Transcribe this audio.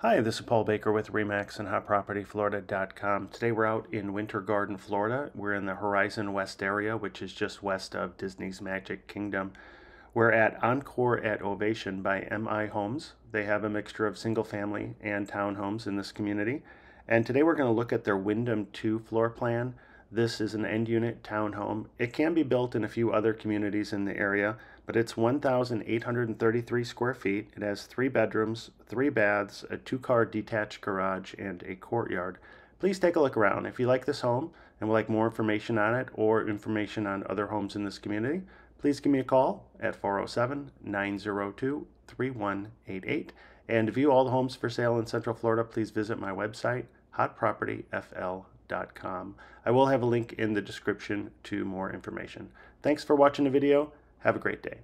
Hi, this is Paul Baker with RE/MAX and HotPropertyFlorida.com. Today we're out in Winter Garden, Florida. We're in the Horizon West area, which is just west of Disney's Magic Kingdom. We're at Encore at Ovation by MI Homes. They have a mixture of single family and townhomes in this community. And today we're going to look at their Windham 2 floor plan. This is an end unit townhome. It can be built in a few other communities in the area, but it's 1,833 square feet. It has 3 bedrooms, 3 baths, a 2-car detached garage, and a courtyard. Please take a look around. If you like this home and would like more information on it or information on other homes in this community, please give me a call at 407-902-3188. And to view all the homes for sale in Central Florida, please visit my website, hotpropertyfl.com. I will have a link in the description to more information. Thanks for watching the video. Have a great day.